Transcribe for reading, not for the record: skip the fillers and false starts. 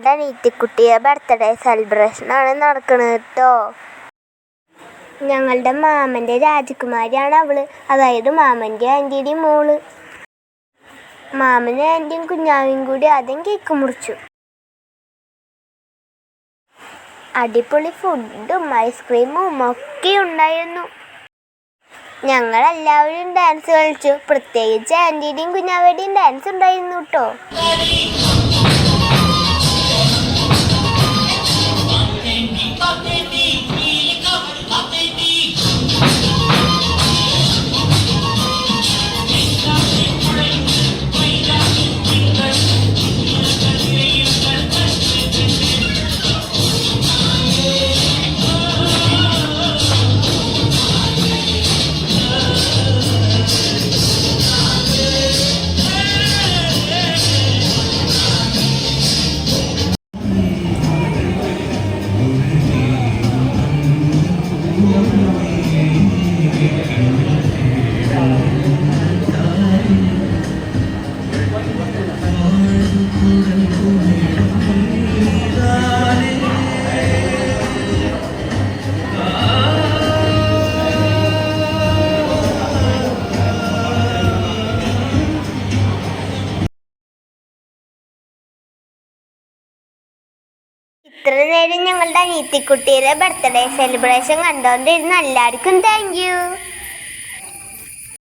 ഞങ്ങളുടെ അനിയത്തിക്കുട്ടിയുടെ ബർത്ത്ഡേ സെലിബ്രേഷനാണ് നടക്കുന്നത് കേട്ടോ. ഞങ്ങളുടെ മാമൻ്റെ രാജകുമാരിയാണ് അവള്, അതായത് മാമൻ്റെ ആൻറ്റിയുടെയും മോള്. മാമനും ആൻറ്റിയും കുഞ്ഞാവും കൂടി ആദ്യം കേക്ക് മുറിച്ചു. അടിപൊളി ഫുഡും ഐസ്ക്രീമും ഒക്കെ ഉണ്ടായിരുന്നു. ഞങ്ങളെല്ലാവരും ഡാൻസ് കളിച്ചു. പ്രത്യേകിച്ച് ആൻറ്റിയുടെയും കുഞ്ഞാവയുടെയും ഡാൻസ് ഉണ്ടായിരുന്നു കേട്ടോ. ഇത്ര നേരം ഞങ്ങളുടെ അനിയത്തിക്കുട്ടിയുടെ ബർത്ത്ഡേ സെലിബ്രേഷൻ കണ്ടോണ്ടിരുന്ന എല്ലാവർക്കും താങ്ക് യു.